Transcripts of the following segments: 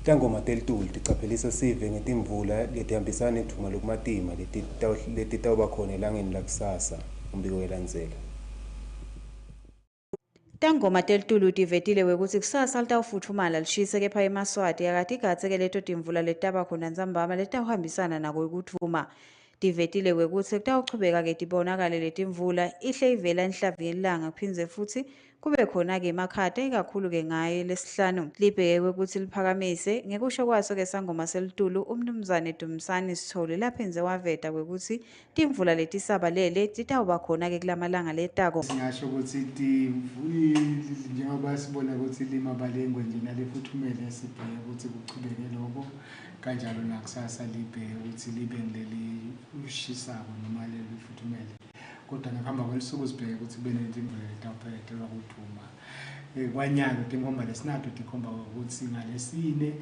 Tangoma telitulu ticaphelisa sive ngetimvula letihambisana netfuma lokumatima letitawuba khona elangeni lakusasa umbiko welandzela. Tangoma telitulu tivetile wekutsi kusasa litawufuthumala lishise kepha Yemaswati akati igatseke leto timvula letaba khona ntsambama letawuhambisana nako ekuthuma. Tivetile wekutsi kutawuchubeka ke tibonakale letimvula ihle ivela enhlavini yelilanga kuphindze futhi kube khona-ke emakhata ikakhulu-ke ngaye lesihlanu libheke kwekutsi liphakamise ngekusho kwaso ke sangoma selitulu umnumzane Dumisani Sithole laphenze waveta kwekutsi timvula letisabalele titawuba khona-ke kulamalanga letako. Singasho ukuthi njengoba sibona ukuthi limabalengwe nje nalifuthumele sibheke ukuthi kuchubeke lokho kanjalo nakusasa libheke ukuthi libe ngileli ushisako noma leli futhumele kodwa ngihamba kwelisuku sibheke ukuthi kube netimvula letawuphekelwa kuthuma kwanyalo tinkomba lesinato tikhomba ukuthi ngalesine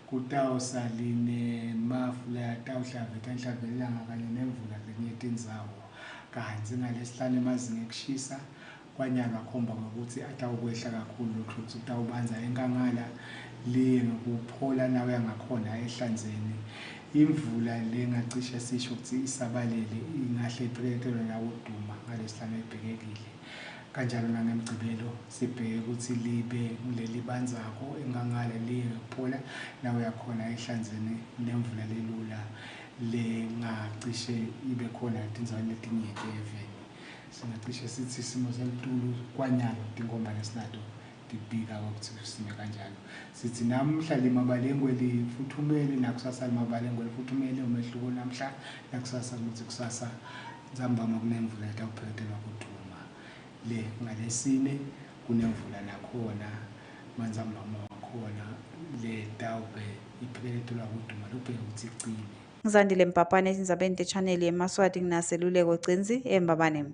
kutawusaline mafula yatawuhlavetha enhlavelanga kanye nemvula lenye tindzawo kanti ngalesihlanu emazinga ekushisa kwanyalo akhomba ukuthi atawukwehla kakhulu lokho ukuthi utawubanza enkangala liye ngokuphola nawe yangakhona ehlanzeni imvula lengacishe sisho ukuthi isabalele ingahle iphekelelwe nawo uduma ngalesihlanu ebhekekile kanjalo nangemgcibelo sibheke ukuthi libe kuleli banzako enkangala liye ngokuphola nawe yakhona ehlanzeni nemvula lelula lengacishe ibe khona etindaweni letinyeke eveni singacishe sithi isimo selitulu kwanyalo tinkomba lesinato tibika ukuthi kusime kanjalo sithi namhla limabalengwe lifuthumele nakusasa limabalengwe lifuthumele umehluko namhla nakusasa ukuthi kusasa ntsambama kunemvula etawuphekelelwa kuthuma le ngalesine kunemvula nakhona mantsambama wakhona le tawube iphekelelwa kuthuma lobheke ukuthi icine. Ngizandile Mpapane ezindzabeni te-channel Yemaswati nginaseluleko Gcinzi eMbabaneni.